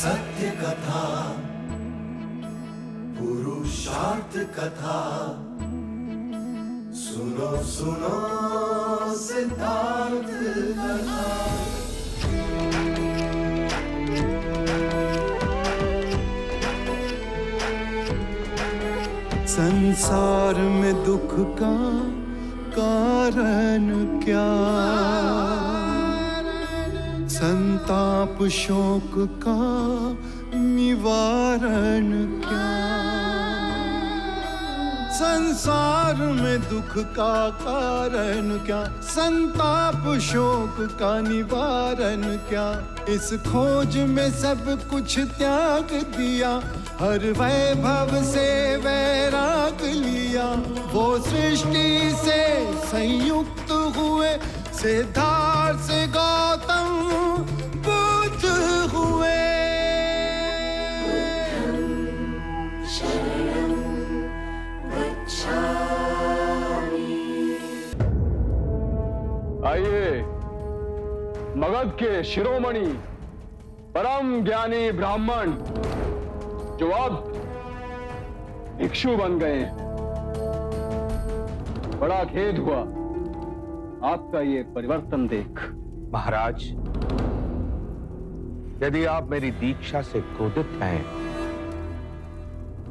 सत्य कथा, पुरुषार्थ कथा, सुनो सुनो सिद्धार्थ कथा। संसार में दुख का कारण क्या, संताप शोक का निवारण क्या। संसार में दुख का कारण क्या, संताप शोक का निवारण क्या। इस खोज में सब कुछ त्याग दिया, हर वैभव से वैराग लिया। वो सृष्टि से संयुक्त हुए, सिद्धार्थ से गौतम बुद्ध हुए। आइए, मगध के शिरोमणि परम ज्ञानी ब्राह्मण जो अब भिक्षु बन गए हैं। बड़ा खेद हुआ आपका ये परिवर्तन देख। महाराज, यदि आप मेरी दीक्षा से क्रोधित हैं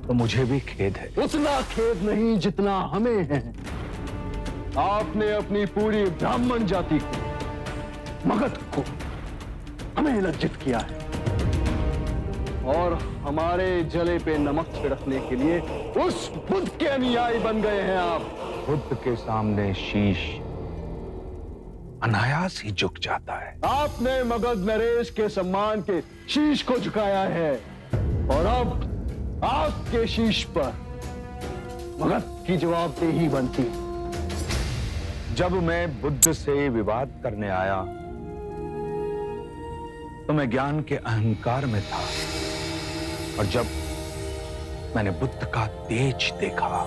तो मुझे भी खेद है। उतना खेद नहीं जितना हमें है। आपने अपनी पूरी ब्राह्मण जाति को, मगध को, हमें लज्जित किया है और हमारे जले पे नमक छिड़कने के लिए उस बुद्ध के अनुयायी बन गए हैं आप। बुद्ध के सामने शीश अनायास ही झुक जाता है। आपने मगध नरेश के सम्मान के शीश को झुकाया है और अब आपके शीश पर मगध की जवाबदेही बनती है। जब मैं बुद्ध से विवाद करने आया तो मैं ज्ञान के अहंकार में था, और जब मैंने बुद्ध का तेज देखा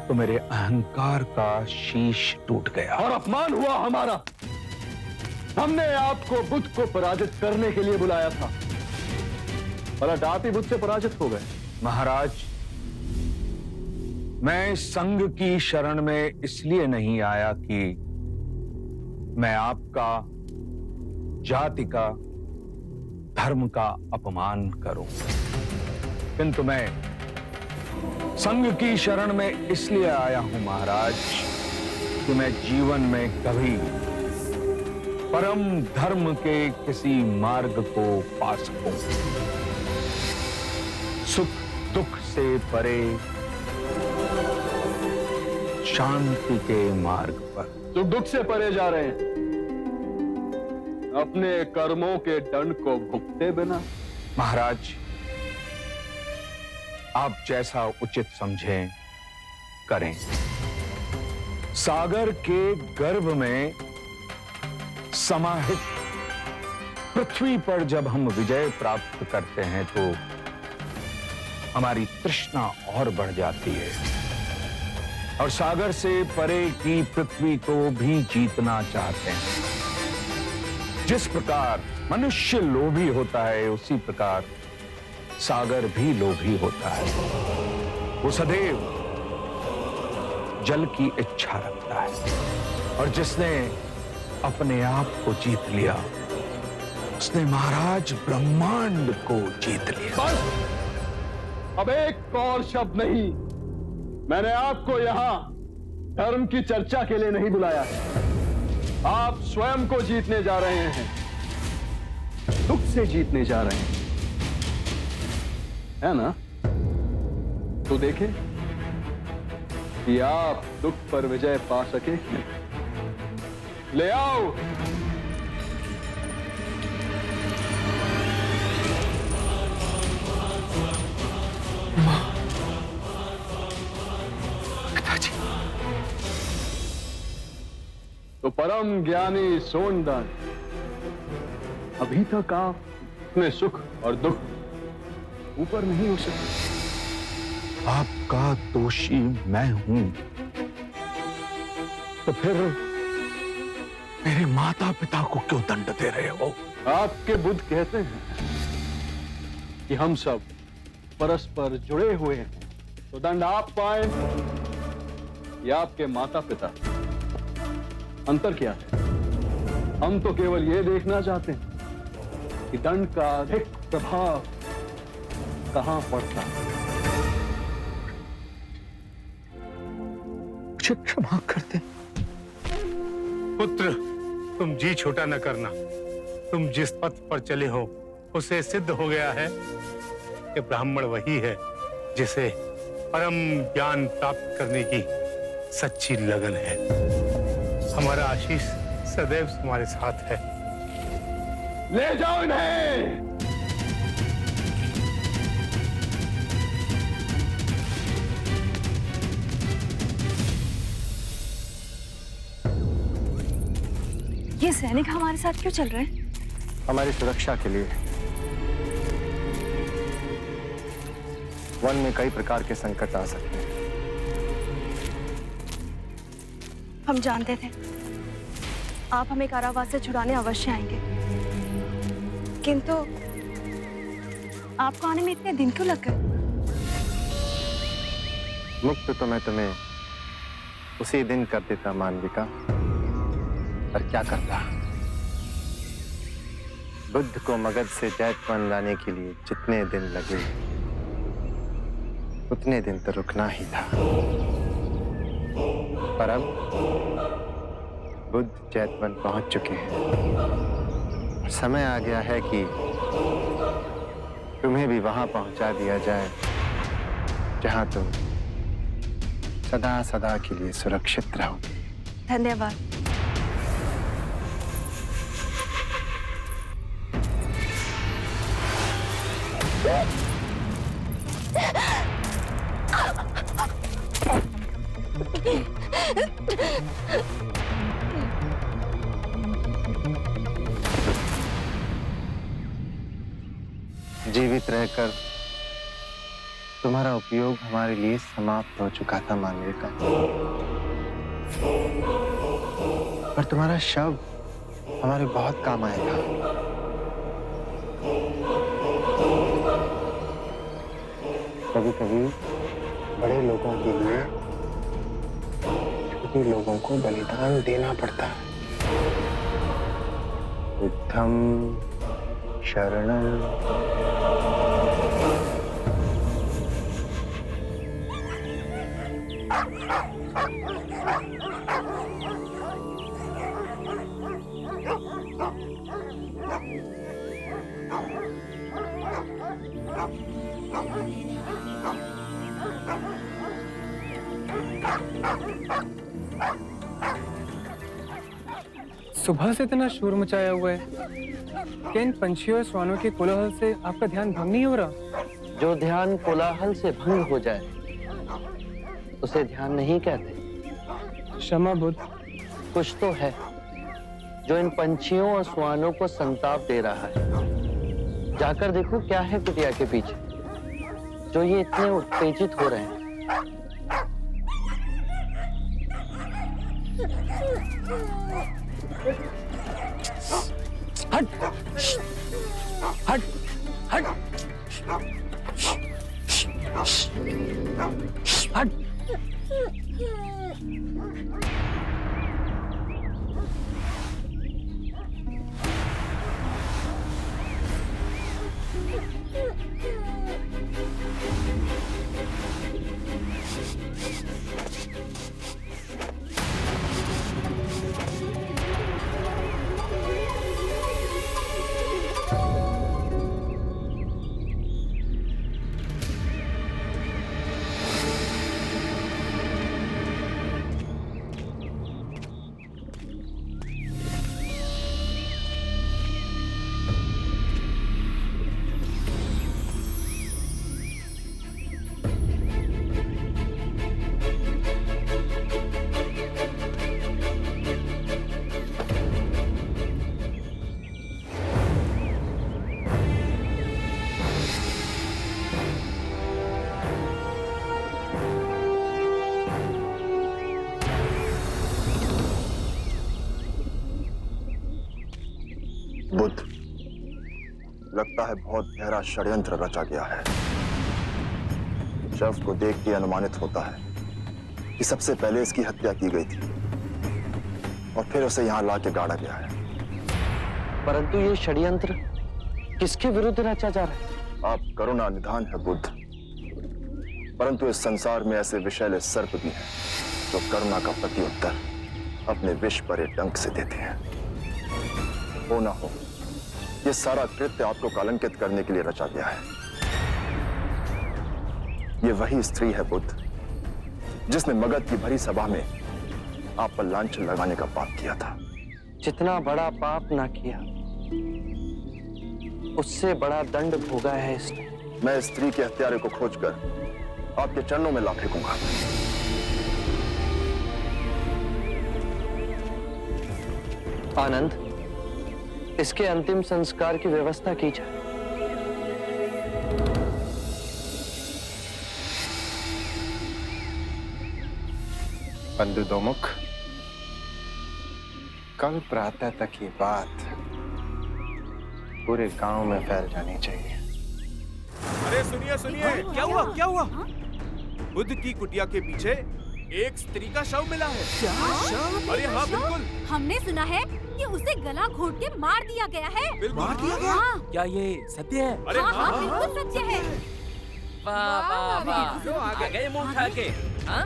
तो मेरे अहंकार का शीश टूट गया और अपमान हुआ हमारा। हमने आपको बुद्ध को पराजित करने के लिए बुलाया था, पर आप ही बुद्ध से पराजित हो गए। महाराज, मैं संघ की शरण में इसलिए नहीं आया कि मैं आपका, जाति का, धर्म का अपमान करूं, किंतु मैं संघ की शरण में इसलिए आया हूं महाराज कि मैं जीवन में कभी परम धर्म के किसी मार्ग को पा सकूं। सुख दुख से परे शांति के मार्ग पर। सुख दुख से परे जा रहे हैं, अपने कर्मों के दंड को भुगते बिना। महाराज, आप जैसा उचित समझें करें। सागर के गर्भ में समाहित पृथ्वी पर जब हम विजय प्राप्त करते हैं तो हमारी तृष्णा और बढ़ जाती है, और सागर से परे की पृथ्वी को भी जीतना चाहते हैं। जिस प्रकार मनुष्य लोभी होता है, उसी प्रकार सागर भी लोभी होता है। वो सदैव जल की इच्छा रखता है, और जिसने अपने आप को जीत लिया उसने महाराज ब्रह्मांड को जीत लिया। बस, अब एक और शब्द नहीं। मैंने आपको यहां धर्म की चर्चा के लिए नहीं बुलाया है। आप स्वयं को जीतने जा रहे हैं, दुख से जीतने जा रहे हैं, है ना? तो देखें कि आप दुख पर विजय पा सके। ले आओ। पिताजी। तो परम ज्ञानी सोनदान, अभी तक आप अपने सुख और दुख ऊपर नहीं हो सकते। आपका दोषी मैं हूं, तो फिर मेरे माता पिता को क्यों दंड दे रहे हो? आपके बुद्ध कहते हैं कि हम सब परस्पर जुड़े हुए हैं, तो दंड आप पाए या आपके माता पिता। अंतर क्या है? हम तो केवल ये देखना चाहते हैं कि दंड का अधिक प्रभाव कहां पड़ता है। मुझे क्षमा कर दे। पुत्र, तुम जी छोटा न करना। तुम जिस पथ पर चले हो उसे सिद्ध हो गया है कि ब्राह्मण वही है जिसे परम ज्ञान प्राप्त करने की सच्ची लगन है। हमारा आशीष सदैव तुम्हारे साथ है। ले जाओ इन्हें। ये सैनिक हमारे साथ क्यों चल रहे हैं? हमारी सुरक्षा के लिए। वन में कई प्रकार के संकट आ सकते हैं। हम जानते थे आप हमें कारावास से छुड़ाने अवश्य आएंगे, किंतु आपको आने में इतने दिन क्यों लग गए? मुक्त तो मैं तुम्हें उसी दिन कर देता मानविका, पर क्या करता। बुद्ध को मगध से जैतवन लाने के लिए जितने दिन लगे उतने दिन तो रुकना ही था। पर अब बुद्ध जैतवन पहुंच चुके हैं। समय आ गया है कि तुम्हें भी वहां पहुंचा दिया जाए जहां तुम सदा सदा के लिए सुरक्षित रहोगे। धन्यवाद। जीवित रहकर तुम्हारा उपयोग हमारे लिए समाप्त हो चुका था मानविका, पर तुम्हारा शव हमारे बहुत काम आएगा। कभी कभी बड़े लोगों के लिए छोटे लोगों को बलिदान देना पड़ता है। बुद्धं शरणं सुबह से इतना शोर मचाया हुआ है कि इन पंछियों और श्वानों के कोलाहल से आपका ध्यान भंग नहीं हो रहा? जो ध्यान कोलाहल से भंग हो जाए उसे ध्यान नहीं कहते। क्षमा बुद्ध। कुछ तो है जो इन पंछियों और श्वानों को संताप दे रहा है। जाकर देखो क्या है कुटिया के पीछे जो ये इतने उत्तेजित हो रहे हैं। हट हट हट हट। बुद्ध, लगता है बहुत गहरा षड्यंत्र रचा गया है। शव को देख के अनुमानित होता है कि सबसे पहले इसकी हत्या की गई थी और फिर उसे यहां लाके गाड़ा गया है। परंतु ये षड्यंत्र किसके विरुद्ध रचा जा रहा है? आप करुणा निधान है बुद्ध, परंतु इस संसार में ऐसे विषैले सर्प भी हैं जो करुणा का प्रत्युत्तर अपने विष भरे डंक से देते हैं। हो ना हो, ये सारा कृत्य आपको कलंकित करने के लिए रचा गया है। ये वही स्त्री है बुद्ध जिसने मगध की भरी सभा में आप पर लांछन लगाने का पाप किया था। जितना बड़ा पाप ना किया, उससे बड़ा दंड भोगा है इसने। मैं इस स्त्री के हत्यारे को खोजकर आपके चरणों में ला फेंकूंगा। आनंद, इसके अंतिम संस्कार की व्यवस्था की जाए। बंधु दोमुख, कल प्रातः तक ये बात पूरे गांव में फैल जानी चाहिए। अरे सुनिए सुनिए, क्या हुआ क्या हुआ? बुद्ध की कुटिया के पीछे एक स्त्री का शव मिला है। क्या शव? अरे हाँ बिल्कुल, हमने सुना है कि उसे गला घोट के मार दिया गया है। मार दिया गया? हाँ। क्या ये सत्य है? अरे हाँ, हाँ, बिल्कुल सत्य है। वाह वाह वाह, आ गए मुंह उठा के। हाँ?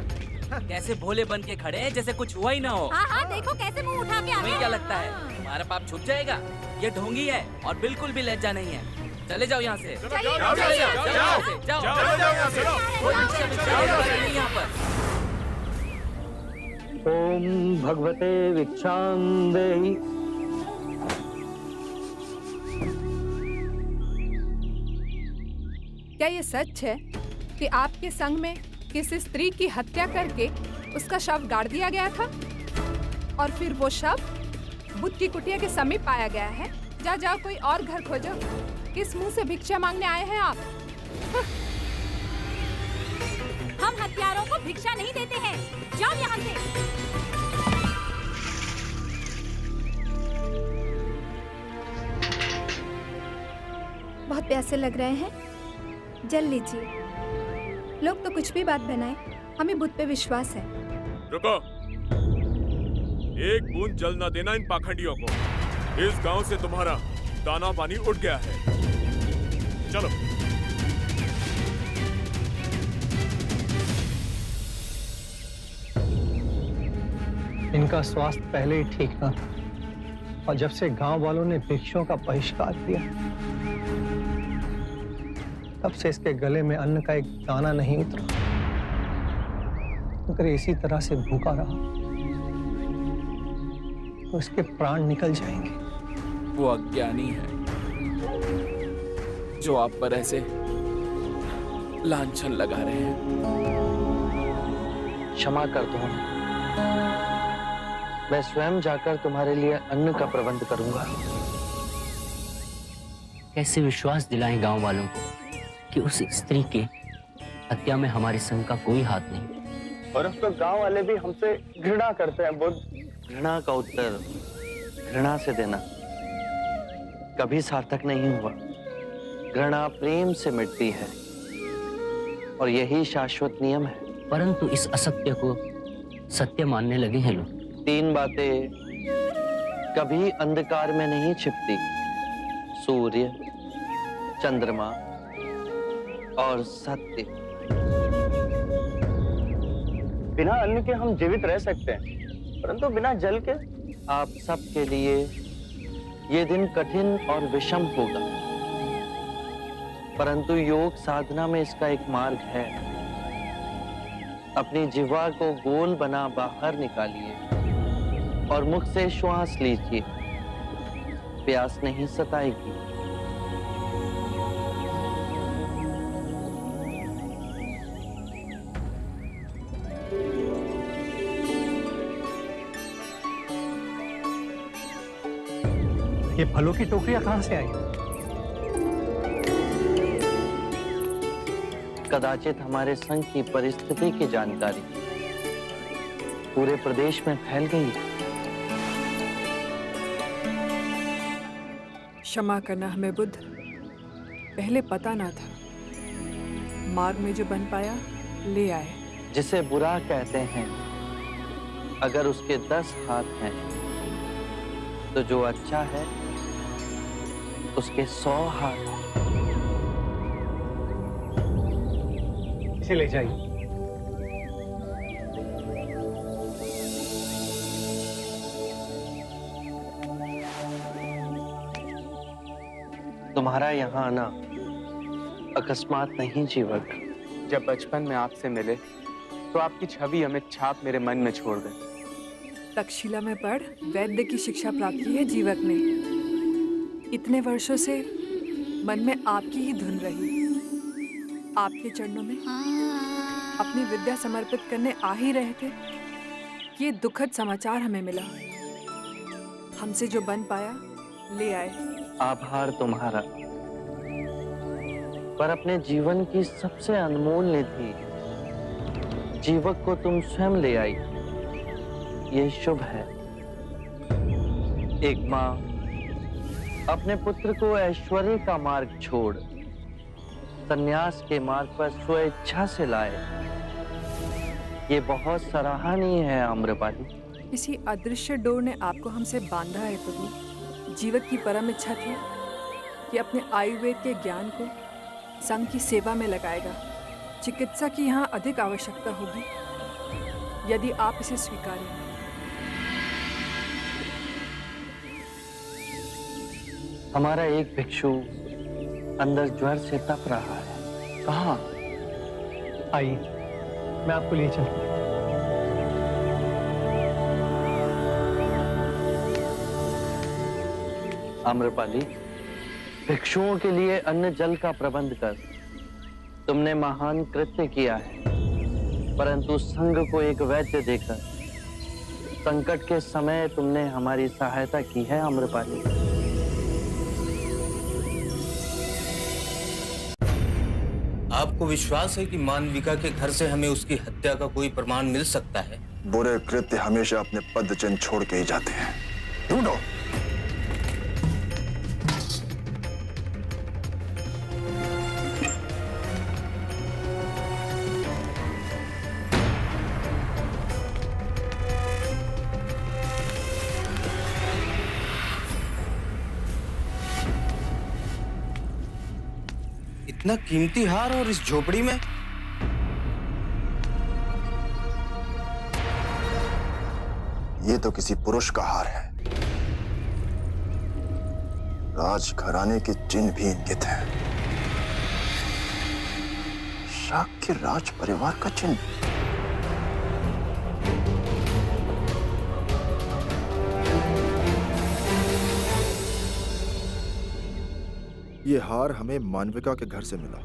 कैसे भोले बन के खड़े हैं जैसे कुछ हुआ ही ना हो। हाँ हाँ, देखो कैसे मुंह उठा के आ तुम्हें गए। क्या लगता है तुम्हारा पाप छुप जाएगा? ये ढोंगी है और बिल्कुल भी लज्जा नहीं है। चले जाओ यहाँ से। चलिए, जाओ चलिए, जाओ चलिए, जाओ यहाँ पर। ओम भगवते भिक्षांदेहि। क्या ये सच है कि आपके संग में किसी स्त्री की हत्या करके उसका शव गाड़ दिया गया था और फिर वो शव बुद्ध की कुटिया के समीप पाया गया है? जा जाओ, कोई और घर खोजो। किस मुंह से भिक्षा मांगने आए हैं आप? हम हत्यारों को भिक्षा नहीं देते हैं। जाओ यहाँ से। बहुत प्यासे लग रहे हैं, जल लीजिए। लोग तो कुछ भी बात बनाए, हमें बुद्ध पे विश्वास है। रुको, एक बूंद जल न देना इन पाखंडियों को। इस गांव से तुम्हारा दाना पानी उठ गया है। चलो। इनका स्वास्थ्य पहले ही ठीक न था और जब से गांव वालों ने भिक्षुओं का बहिष्कार किया, तब से इसके गले में अन्न का एक दाना नहीं उतरा। अगर इसी तरह से भूखा रहा तो इसके प्राण निकल जाएंगे। वो अज्ञानी है जो आप पर ऐसे लांछन लगा रहे हैं। क्षमा कर दो, मैं स्वयं जाकर तुम्हारे लिए अन्न का प्रबंध करूंगा। कैसे विश्वास दिलाएं गांव वालों को कि उस स्त्री की हत्या में हमारे संघ का कोई हाथ नहीं। और अब तो गांव वाले भी हमसे घृणा करते हैं बुद्ध। घृणा का उत्तर घृणा से देना कभी सार्थक नहीं हुआ। घृणा प्रेम से मिटती है और यही शाश्वत नियम है। परंतु इस असत्य को सत्य मानने लगे हैं लोग। तीन बातें कभी अंधकार में नहीं छिपती: सूर्य, चंद्रमा और सत्य। बिना अन्न के हम जीवित रह सकते हैं, परंतु बिना जल के आप सबके लिए ये दिन कठिन और विषम होगा। परंतु योग साधना में इसका एक मार्ग है। अपनी जिह्वा को गोल बना बाहर निकालिए और मुख से श्वास लीजिए। प्यास नहीं सताएगी। ये फलों की टोकरियां कहां से आई? कदाचित हमारे संघ की परिस्थिति की जानकारी पूरे प्रदेश में फैल गई। क्षमा करना हमें बुद्ध, पहले पता ना था। मार्ग में जो बन पाया ले आए। जिसे बुरा कहते हैं, अगर उसके 10 हाथ हैं, तो जो अच्छा है उसके 100 हाथ हैं। इसे ले जाइए। तुम्हारा यहाँ आना अकस्मात नहीं जीवक। जब बचपन में आपसे मिले तो आपकी छवि अमिट छाप मेरे मन में छोड़ गई। तक्षशिला में पढ़ वैद्य की शिक्षा प्राप्त की है जीवक ने। इतने वर्षों से मन में आपकी ही धुन रही। आपके चरणों में अपनी विद्या समर्पित करने आ ही रहे थे, ये दुखद समाचार हमें मिला। हमसे जो बन पाया ले आए। आभार तुम्हारा, पर अपने जीवन की सबसे अनमोल निधि जीवक को तुम स्वयं ले आई। ये शुभ है। एक माँ अपने पुत्र को ऐश्वर्य का मार्ग छोड़ संन्यास के मार्ग पर स्वेच्छा से लाए, ये बहुत सराहनीय है आम्रपाली। किसी अदृश्य डोर ने आपको हमसे बांधा है प्रभु। जीवक की परम इच्छा थी कि अपने आयुर्वेद के ज्ञान को संघ की सेवा में लगाएगा। चिकित्सा की यहाँ अधिक आवश्यकता होगी, यदि आप इसे स्वीकारें। हमारा एक भिक्षु अंदर ज्वर से तप रहा है। कहाँ? आइए, मैं आपको ले चलता हूँ। आम्रपाली, भिक्षुओं के लिए अन्न जल का प्रबंध कर। तुमने महान कृत्य किया है, परंतु संघ को एक वैद्य देकर संकट के समय तुमने हमारी सहायता की है आम्रपाली। आपको विश्वास है कि मानविका के घर से हमें उसकी हत्या का कोई प्रमाण मिल सकता है? बुरे कृत्य हमेशा अपने पद चिन्ह छोड़ के ही जाते हैं। ढूंढो। इतना कीमती हार और इस झोपड़ी में? ये तो किसी पुरुष का हार है। राजघराने के चिन्ह भी इंगित हैं। शाक्य राज परिवार का चिन्ह। ये हार हमें मानविका के घर से मिला।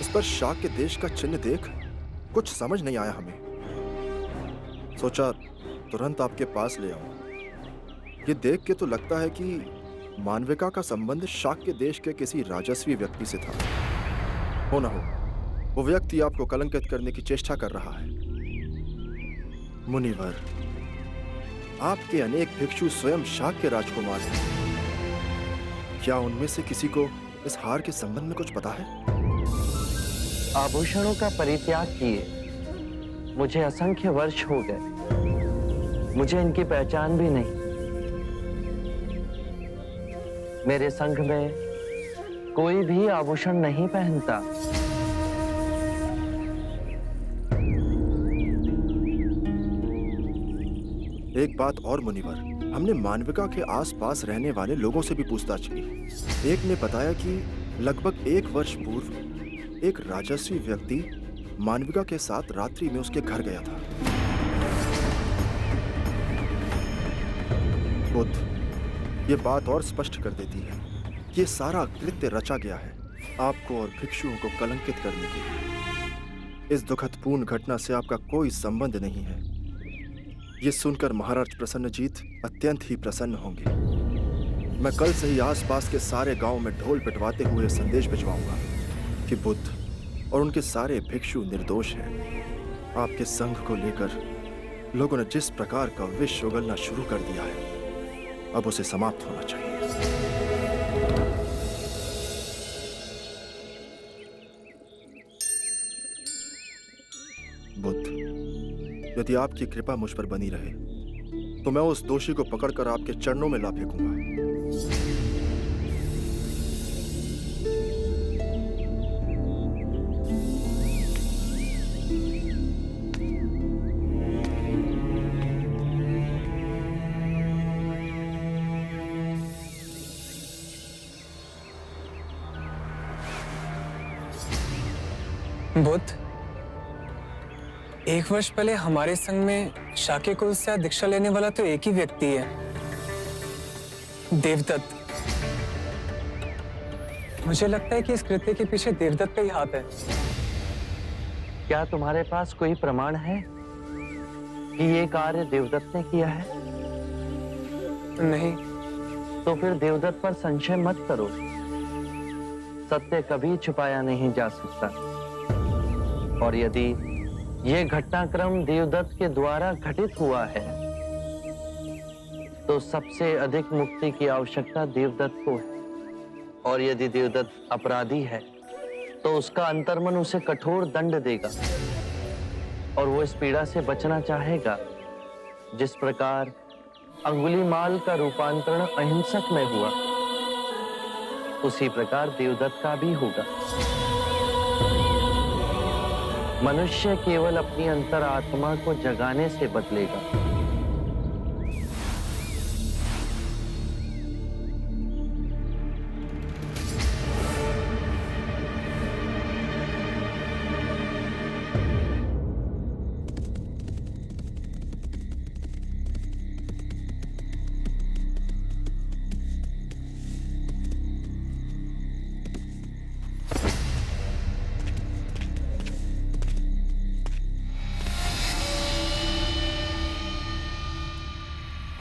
इस पर शाक्य देश का चिन्ह देख कुछ समझ नहीं आया हमें। सोचा तुरंत आपके पास ले आऊं। ये देख के तो लगता है कि मानविका का संबंध शाक्य देश के किसी राजस्वी व्यक्ति से था। हो ना हो, वो व्यक्ति आपको कलंकित करने की चेष्टा कर रहा है। मुनिवर, आपके अनेक भिक्षु स्वयं शाक्य राजकुमार हैं। क्या उनमें से किसी को इस हार के संबंध में कुछ पता है? आभूषणों का परित्याग किए मुझे असंख्य वर्ष हो गए। मुझे इनकी पहचान भी नहीं। मेरे संघ में कोई भी आभूषण नहीं पहनता। एक बात और मुनिवर, हमने मानविका के आसपास रहने वाले लोगों से भी पूछताछ की। एक ने बताया कि लगभग 1 वर्ष पूर्व एक राजस्वी व्यक्ति मानविका के साथ रात्रि में उसके घर गया था। बुद्ध, ये बात और स्पष्ट कर देती है कि ये सारा कृत्य रचा गया है आपको और भिक्षुओं को कलंकित करने के लिए। इस दुखदपूर्ण घटना से आपका कोई संबंध नहीं है। ये सुनकर महाराज प्रसन्नजीत अत्यंत ही प्रसन्न होंगे। मैं कल से ही आसपास के सारे गांव में ढोल पिटवाते हुए संदेश भिजवाऊंगा कि बुद्ध और उनके सारे भिक्षु निर्दोष हैं। आपके संघ को लेकर लोगों ने जिस प्रकार का विष उगलना शुरू कर दिया है, अब उसे समाप्त होना चाहिए। बुद्ध, यदि आपकी कृपा मुझ पर बनी रहे तो मैं उस दोषी को पकड़कर आपके चरणों में ला फेंकूंगा। बुद्ध, 1 वर्ष पहले हमारे संग में शाक्य कुल से दीक्षा लेने वाला तो एक ही व्यक्ति है, देवदत्त। मुझे लगता है कि इस कृत्य के पीछे देवदत्त का ही हाथ है। क्या तुम्हारे पास कोई प्रमाण है कि ये कार्य देवदत्त ने किया है? नहीं। तो फिर देवदत्त पर संशय मत करो। सत्य कभी छुपाया नहीं जा सकता। और यदि ये घटनाक्रम देवदत्त के द्वारा घटित हुआ है तो सबसे अधिक मुक्ति की आवश्यकता देवदत्त को है। और यदि देवदत्त अपराधी है तो उसका अंतर्मन उसे कठोर दंड देगा और वो इस पीड़ा से बचना चाहेगा। जिस प्रकार अंगुलीमाल का रूपांतरण अहिंसक में हुआ, उसी प्रकार देवदत्त का भी होगा। मनुष्य केवल अपनी अंतरात्मा को जगाने से बदलेगा।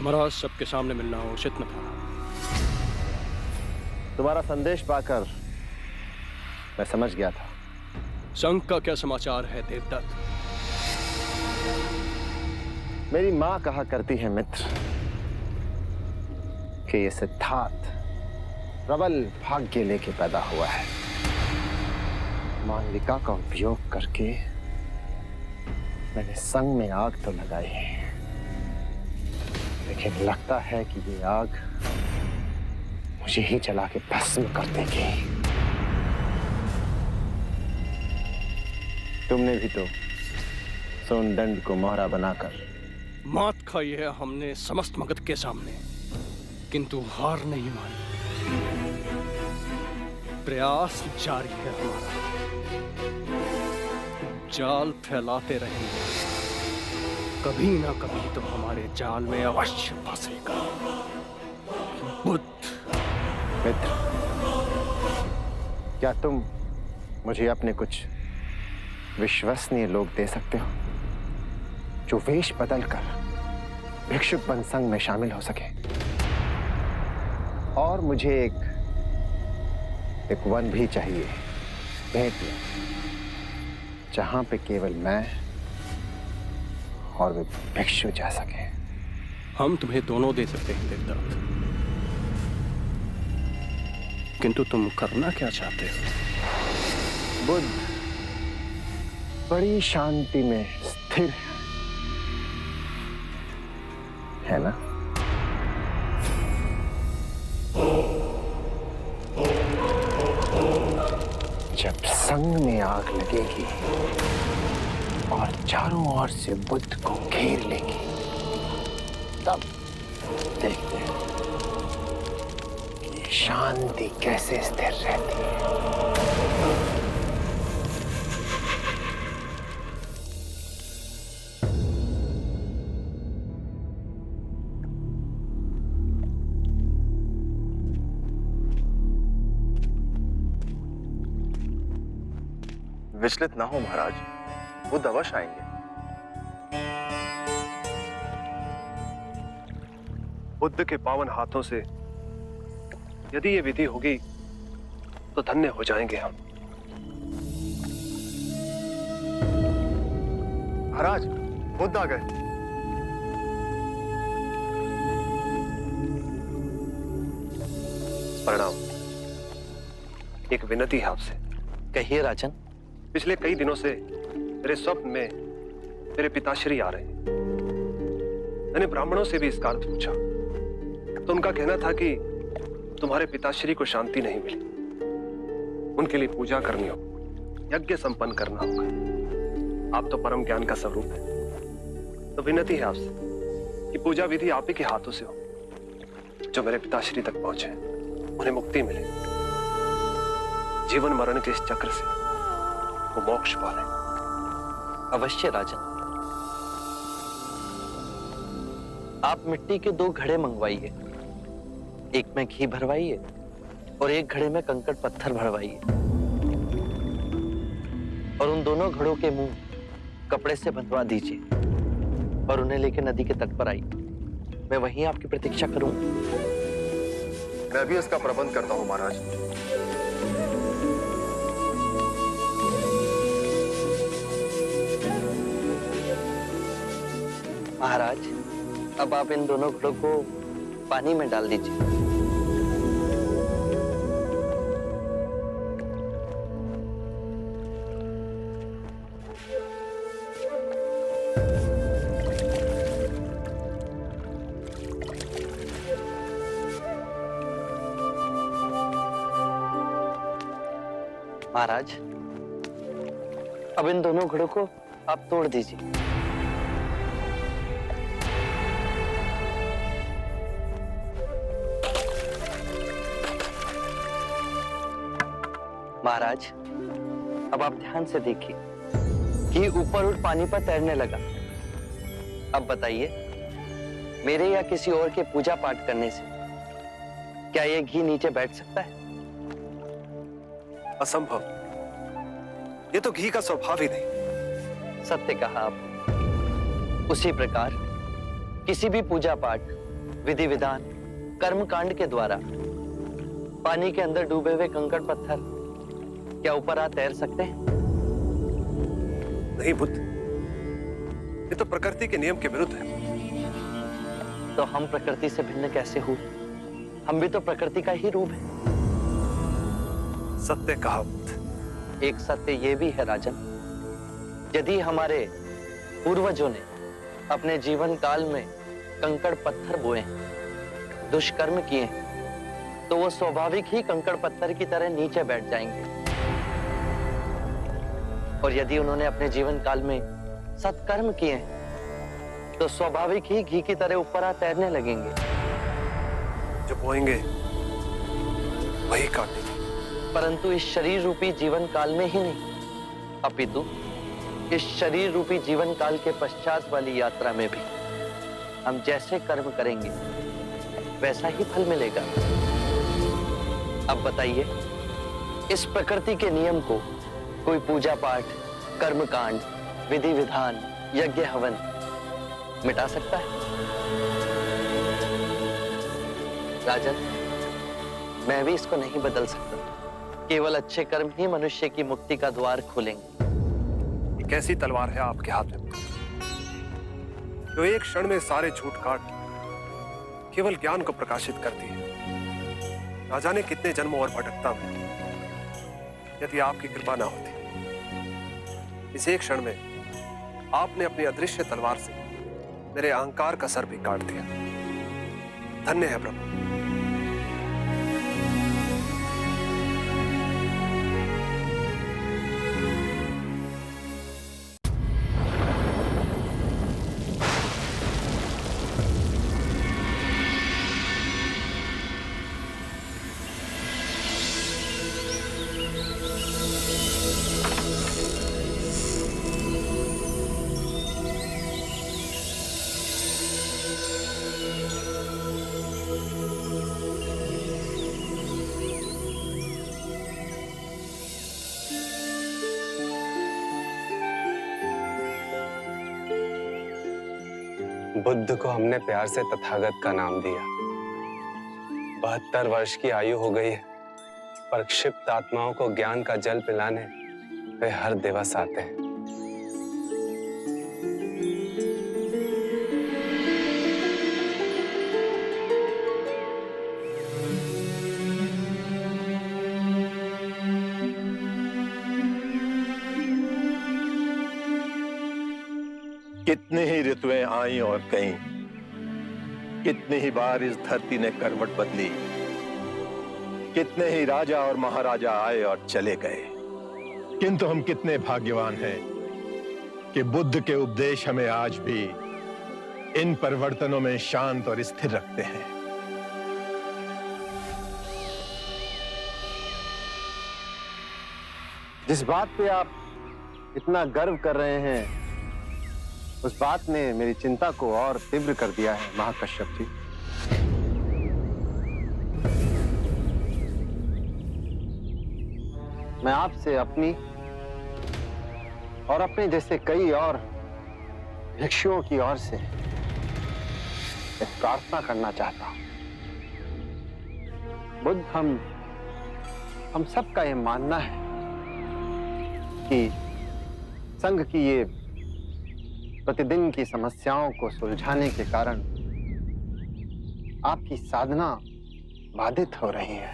महाराज, सबके सामने मिलना उचित न था। तुम्हारा संदेश पाकर मैं समझ गया था। संघ का क्या समाचार है देवदत्त? मेरी मां कहा करती है मित्र कि ये सिद्धार्थ प्रबल भाग्य लेके पैदा हुआ है। मालविका का उपयोग करके मैंने संघ में आग तो लगाई है, लेकिन लगता है कि ये आग मुझे ही जला के भस्म कर देगी। तुमने भी तो सोनदंड को मोहरा बनाकर मात खाई है हमने समस्त मगध के सामने, किंतु हार नहीं मानी। प्रयास जारी है हमारा। जाल फैलाते रहेंगे, कभी ना कभी तो हमारे जाल में अवश्य फंसेगा। बुद्ध। मित्र, क्या तुम मुझे अपने कुछ विश्वसनीय लोग दे सकते हो जो वेश बदलकर भिक्षुक बन संघ में शामिल हो सके? और मुझे एक वन भी चाहिए भेंट में, जहां पे केवल मैं और वे भिक्षु जा सके। हम तुम्हें दोनों दे सकते हैं देवदत्त, किंतु तुम करना क्या चाहते हो? बुद्ध बड़ी शांति में स्थिर है ना? जब संघ में आग लगेगी और चारों ओर से बुद्ध को घेर लेगी, तब देखते हैं कि शांति कैसे स्थिर रहती है। विचलित ना हो महाराज, बुद्ध अवश्य आएंगे। बुद्ध के पावन हाथों से यदि ये विधि होगी तो धन्य हो जाएंगे हम। महाराज, बुद्ध आ गए। प्रणाम। एक विनती है आपसे। कहिए राजन। पिछले कई दिनों से मेरे स्वप्न में मेरे पिताश्री आ रहे हैं। मैंने ब्राह्मणों से भी इसका अर्थ पूछा तो उनका कहना था कि तुम्हारे पिताश्री को शांति नहीं मिली, उनके लिए पूजा करनी हो, यज्ञ संपन्न करना होगा। आप तो परम ज्ञान का स्वरूप है, तो विनती है आपसे कि पूजा विधि आप ही के हाथों से हो, जो मेरे पिताश्री तक पहुंचे, उन्हें मुक्ति मिले, जीवन मरण के इस चक्र से वो मोक्ष पाले। अवश्य राजन। आप मिट्टी के 2 घड़े मंगवाइए, एक में घी भरवाइए और एक घड़े में कंकड़ पत्थर भरवाइए, और उन दोनों घड़ों के मुंह कपड़े से बंधवा दीजिए और उन्हें लेकर नदी के तट पर आइए। मैं वहीं आपकी प्रतीक्षा करूंगा। मैं भी इसका प्रबंध करता हूं महाराज। महाराज, अब आप इन दोनों घड़ों को पानी में डाल दीजिए। महाराज, अब इन दोनों घड़ों को आप तोड़ दीजिए। महाराज, अब आप ध्यान से देखिए कि ऊपर उठ पानी पर तैरने लगा। अब बताइए, मेरे या किसी और के पूजा पाठ करने से क्या ये घी नीचे बैठ सकता है? असंभव। ये तो घी का स्वभाव ही नहीं। सत्य कहा आप। उसी प्रकार किसी भी पूजा पाठ, विधि विधान, कर्म कांड के द्वारा पानी के अंदर डूबे हुए कंकड़ पत्थर क्या ऊपर आ तैर सकते हैं? नहीं बुद्ध, ये तो प्रकृति के नियम के विरुद्ध है। तो हम प्रकृति से भिन्न कैसे हुए? हम भी तो प्रकृति का ही रूप है। सत्य कहा बुद्ध। एक सत्य ये भी है राजन, यदि हमारे पूर्वजों ने अपने जीवन काल में कंकड़ पत्थर बोए, दुष्कर्म किए, तो वो स्वाभाविक ही कंकड़ पत्थर की तरह नीचे बैठ जाएंगे। और यदि उन्होंने अपने जीवन काल में सत्कर्म किए तो स्वाभाविक ही घी की तरह ऊपर आ तैरने लगेंगे। जो बोएंगे वही काटेंगे। परंतु इस शरीर रूपी जीवन काल में ही नहीं, अपितु इस शरीर रूपी जीवन काल के पश्चात वाली यात्रा में भी हम जैसे कर्म करेंगे वैसा ही फल मिलेगा। अब बताइए, इस प्रकृति के नियम को कोई पूजा पाठ, कर्म कांड, विधि विधान, यज्ञ हवन मिटा सकता है? राजन, मैं भी इसको नहीं बदल सकता। केवल अच्छे कर्म ही मनुष्य की मुक्ति का द्वार खोलेंगे। ये कैसी तलवार है आपके हाथ में, जो एक क्षण में सारे झूठ काट केवल ज्ञान को प्रकाशित करती है। ना जाने कितने जन्मों और भटकता में यदि आपकी कृपा ना होती, इस एक क्षण में आपने अपनी अदृश्य तलवार से मेरे अहंकार का सर भी काट दिया। धन्य है प्रभु। बुद्ध को हमने प्यार से तथागत का नाम दिया। 72 वर्ष की आयु हो गई है, पर क्षिप्त आत्माओं को ज्ञान का जल पिलाने वे हर दिवस आते हैं। कितनी ही ऋतुएं आई और गईं, कितनी ही बार इस धरती ने करवट बदली, कितने ही राजा और महाराजा आए और चले गए, किंतु हम कितने भाग्यवान हैं कि बुद्ध के उपदेश हमें आज भी इन परिवर्तनों में शांत और स्थिर रखते हैं। जिस बात पे आप इतना गर्व कर रहे हैं, उस बात ने मेरी चिंता को और तीव्र कर दिया है महाकश्यप जी। मैं आपसे अपनी और अपने जैसे कई और भिक्षुओं की ओर से एक प्रार्थना करना चाहता हूं। बुद्ध, हम सबका ये मानना है कि संघ की ये प्रतिदिन की समस्याओं को सुलझाने के कारण आपकी साधना बाधित हो रही है।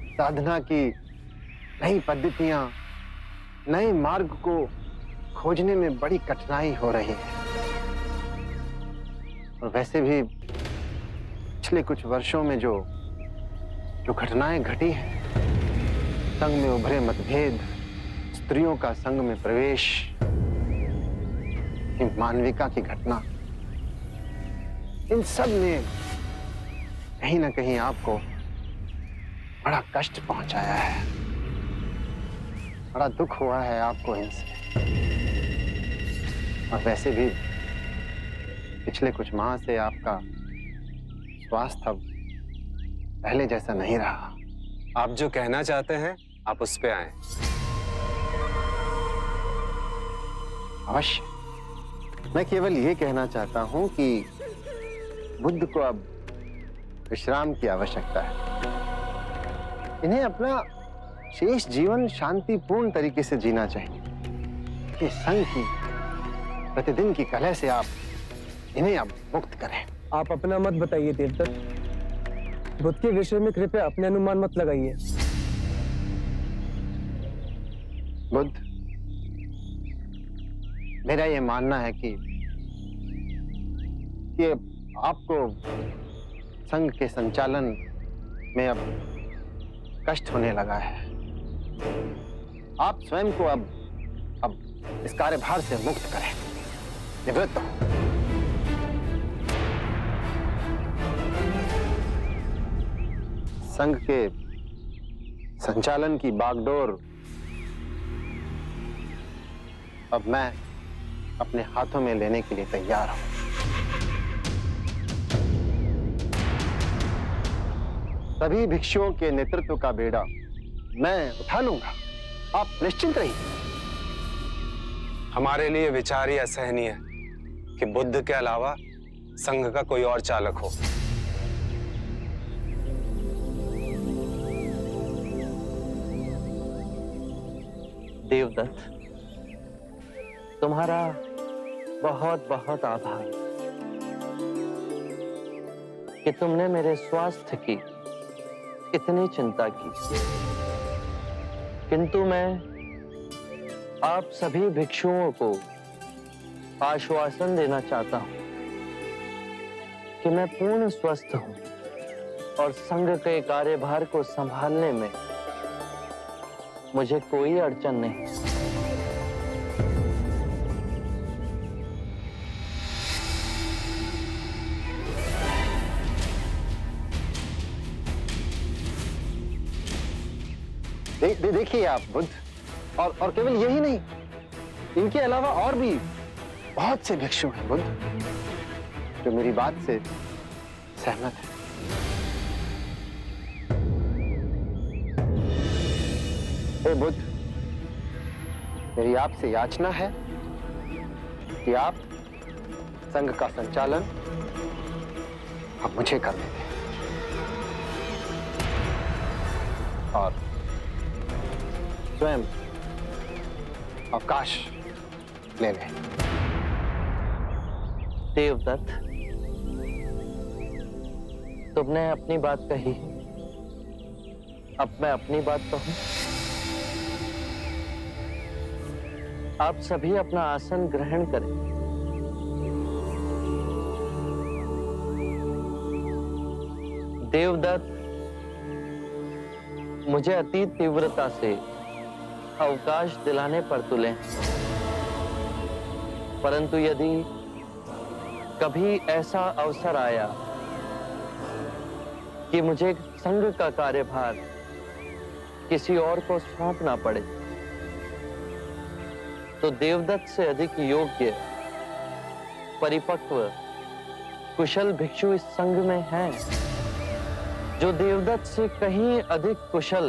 साधना की नई पद्धतियां, नए मार्ग को खोजने में बड़ी कठिनाई हो रही है। और वैसे भी पिछले कुछ वर्षों में जो घटनाएं घटी हैं, संघ में उभरे मतभेद, स्त्रियों का संघ में प्रवेश, मानविका की घटना, इन सब ने कहीं ना कहीं आपको बड़ा कष्ट पहुंचाया है, बड़ा दुख हुआ है आपको इनसे। और वैसे भी पिछले कुछ माह से आपका स्वास्थ्य अब पहले जैसा नहीं रहा। आप जो कहना चाहते हैं आप उस पे आए। अवश्य। मैं केवल ये कहना चाहता हूं कि बुद्ध को अब विश्राम की आवश्यकता है। इन्हें अपना शेष जीवन शांतिपूर्ण तरीके से जीना चाहिए। ये संघ की प्रतिदिन की कलह से आप इन्हें अब मुक्त करें। आप अपना मत बताइए देवदत्त। बुद्ध के विषय में कृपया अपने अनुमान मत लगाइए। बुद्ध, मेरा ये मानना है कि आपको संघ के संचालन में अब कष्ट होने लगा है। आप स्वयं को अब इस कार्यभार से मुक्त करें, निवृत्त हो। संघ के संचालन की बागडोर अब मैं अपने हाथों में लेने के लिए तैयार हूं। सभी भिक्षुओं के नेतृत्व का बेड़ा मैं उठा लूंगा, आप निश्चिंत रहिए। हमारे लिए विचार ही असहनीय है कि बुद्ध के अलावा संघ का कोई और चालक हो। देवदत्त, तुम्हारा बहुत बहुत आभार कि तुमने मेरे स्वास्थ्य की इतनी चिंता की। किंतु मैं आप सभी भिक्षुओं को आश्वासन देना चाहता हूं कि मैं पूर्ण स्वस्थ हूं और संघ के कार्यभार को संभालने में मुझे कोई अड़चन नहीं। देखिए आप बुद्ध, और केवल यही नहीं, इनके अलावा और भी बहुत से भिक्षु हैं बुद्ध जो मेरी बात से सहमत हैं। हे बुद्ध, मेरी आपसे याचना है कि आप संघ का संचालन अब मुझे करने दें और स्वयं अवकाश ले लें। देवदत्त, तुमने अपनी बात कही, अब मैं अपनी बात कहूं। आप सभी अपना आसन ग्रहण करें। देवदत्त मुझे अति तीव्रता से अवकाश दिलाने पर तुले, परंतु यदि कभी ऐसा अवसर आया कि मुझे संघ का कार्यभार किसी और को सौंपना पड़े, तो देवदत्त से अधिक योग्य, परिपक्व, कुशल भिक्षु इस संघ में हैं, जो देवदत्त से कहीं अधिक कुशल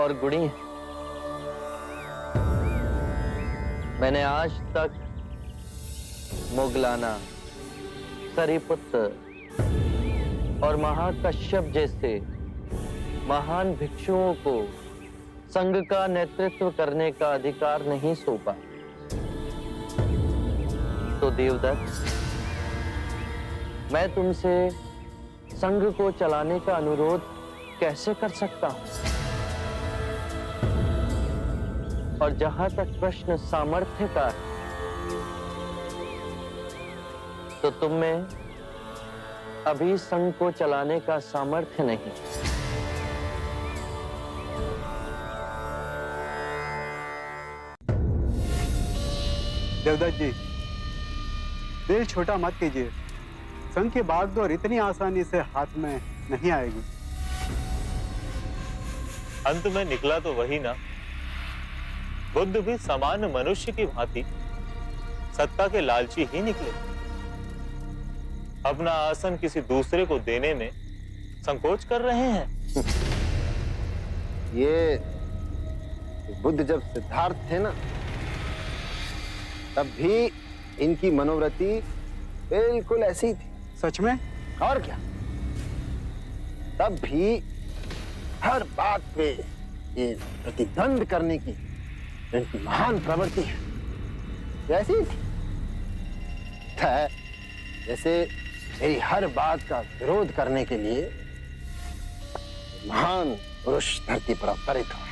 और गुणी हैं। मैंने आज तक मुगलाना, सरिपुत्र और महाकश्यप जैसे महान भिक्षुओं को संघ का नेतृत्व करने का अधिकार नहीं सौंपा। तो देवदत्त, मैं तुमसे संघ को चलाने का अनुरोध कैसे कर सकता हूं? और जहां तक प्रश्न सामर्थ्य का है, तो तुम में अभी संघ को चलाने का सामर्थ्य नहीं। देवदत्त जी, दिल छोटा मत कीजिए। संघ की बागडोर इतनी आसानी से हाथ में नहीं आएगी। अंत में निकला तो वही ना। बुद्ध भी सामान्य मनुष्य की भांति सत्ता के लालची ही निकले। अपना आसन किसी दूसरे को देने में संकोच कर रहे हैं। ये बुद्ध जब सिद्धार्थ थे ना, तब भी इनकी मनोवृत्ति बिल्कुल ऐसी थी। सच में? और क्या, तब भी हर बात पे ये प्रतिद्वंद करने की इनकी महान प्रवृत्ति है, ऐसी थी। जैसे मेरी हर बात का विरोध करने के लिए महान पुरुष धरती पर अवतरित हुए।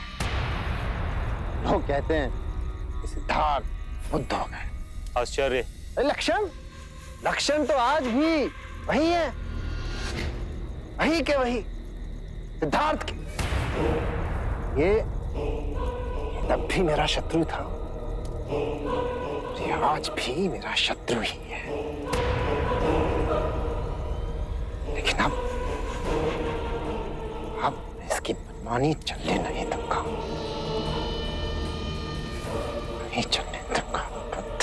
लोग कहते हैं कि सिद्धार्थ बुद्ध हो गए। आश्चर्य। लक्षण तो आज भी वही है, वही के वही सिद्धार्थ के। ये तब भी मेरा शत्रु था, ये आज भी मेरा शत्रु ही है। लेकिन अब इसकी मनमानी चलने नहीं दूंगा, नहीं चलने दूंगा। बुद्ध,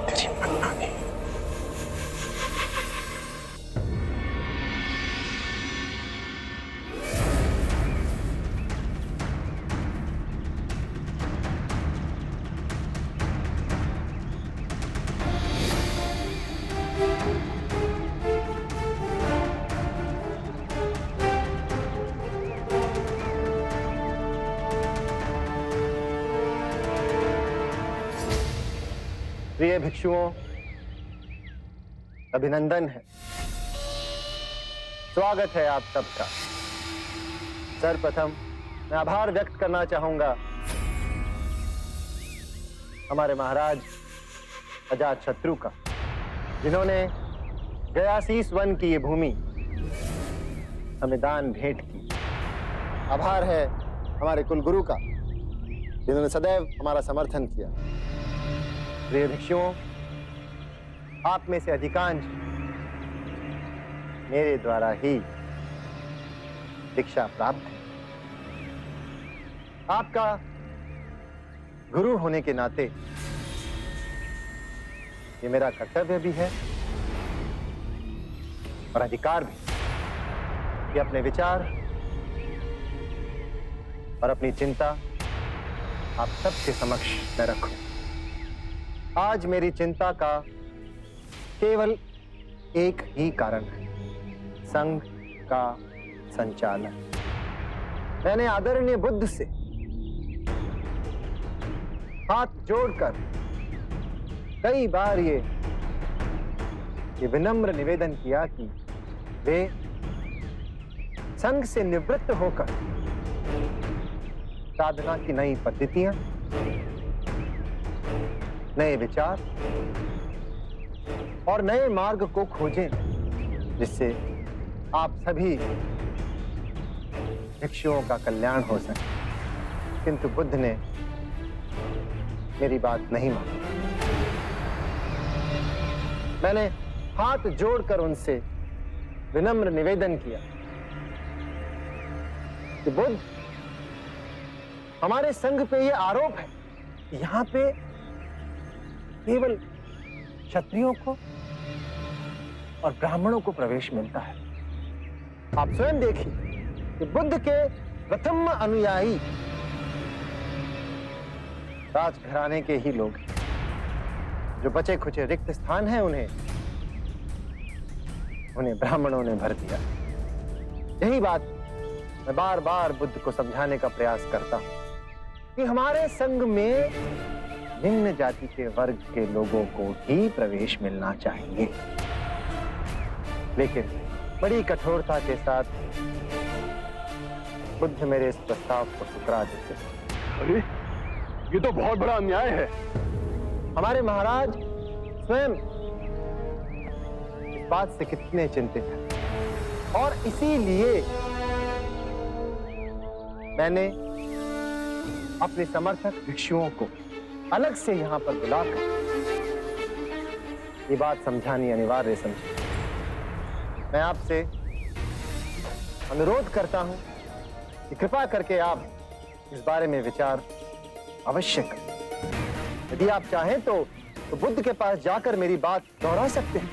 तेरी मनमानी। प्रिय भिक्षुओं, अभिनंदन है, स्वागत है आप सबका। सर्वप्रथम मैं आभार व्यक्त करना चाहूंगा हमारे महाराज अजातशत्रु का, जिन्होंने गयासीस वन की ये भूमि हमें दान भेंट की। आभार है हमारे कुलगुरु का, जिन्होंने सदैव हमारा समर्थन किया। प्रिय भिक्षुओं, आप में से अधिकांश मेरे द्वारा ही दीक्षा प्राप्त है। आपका गुरु होने के नाते ये मेरा कर्तव्य भी है और अधिकार भी कि अपने विचार और अपनी चिंता आप सबके समक्ष मैं रखूं। आज मेरी चिंता का केवल एक ही कारण है, संघ का संचालन। मैंने आदरणीय बुद्ध से हाथ जोड़कर कई बार ये विनम्र निवेदन किया कि वे संघ से निवृत्त होकर साधना की नई पद्धतियां नए विचार और नए मार्ग को खोजें, जिससे आप सभी भिक्षुओं का कल्याण हो सके। किंतु बुद्ध ने मेरी बात नहीं मानी। मैंने हाथ जोड़कर उनसे विनम्र निवेदन किया कि बुद्ध, हमारे संघ पे ये आरोप है कि यहाँ पे केवल क्षत्रियों को और ब्राह्मणों को प्रवेश मिलता है। आप स्वयं देखिए कि बुद्ध के प्रथम अनुयायी राजघराने के ही लोग हैं। जो बचे खुचे रिक्त स्थान हैं उन्हें ब्राह्मणों ने भर दिया। यही बात मैं बार बार बुद्ध को समझाने का प्रयास करता हूं कि हमारे संघ में निम्न जाति के वर्ग के लोगों को ही प्रवेश मिलना चाहिए। लेकिन बड़ी कठोरता के साथ बुद्ध मेरे इस प्रस्ताव को ठुकरा देते। अरे, ये तो बहुत बड़ा अन्याय है। हमारे महाराज स्वयं इस बात से कितने चिंतित हैं और इसीलिए मैंने अपने समर्थक भिक्षुओं को अलग से यहां पर बुलाकर ये बात समझानी अनिवार्य समझी। मैं आपसे अनुरोध करता हूं कि कृपा करके आप इस बारे में विचार अवश्य करें। यदि आप चाहें तो बुद्ध के पास जाकर मेरी बात दोहरा सकते हैं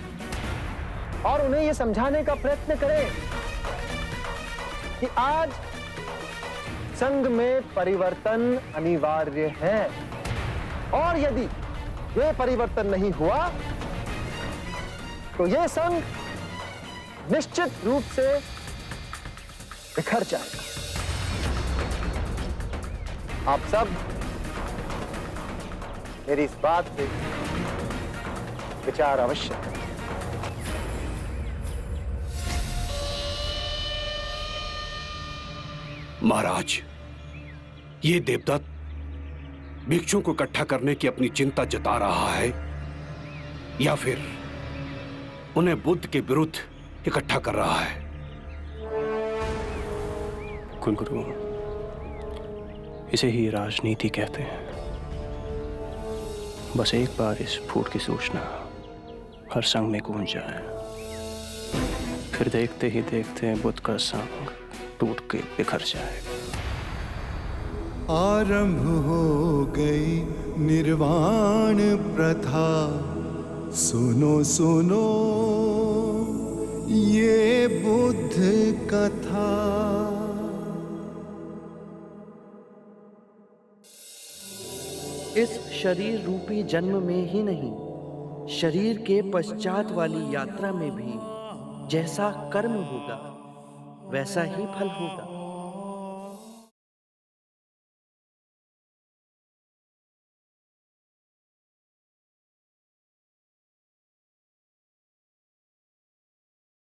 और उन्हें यह समझाने का प्रयत्न करें कि आज संघ में परिवर्तन अनिवार्य है और यदि यह परिवर्तन नहीं हुआ तो यह संघ निश्चित रूप से बिखर जाएगा। आप सब मेरी इस बात पे विचार अवश्य करें। महाराज, ये देवदत्त भिक्षुओं को इकट्ठा करने की अपनी चिंता जता रहा है या फिर उन्हें बुद्ध के विरुद्ध इकट्ठा कर रहा है? कुलगुरु, इसे ही राजनीति कहते हैं। बस एक बार इस फूट की सूचना हर संघ में गूंज जाए, फिर देखते ही देखते बुद्ध का संघ टूट के बिखर जाएगा। आरंभ हो गई निर्वाण प्रथा, सुनो सुनो ये बुद्ध कथा। इस शरीर रूपी जन्म में ही नहीं, शरीर के पश्चात वाली यात्रा में भी जैसा कर्म होगा वैसा ही फल होगा।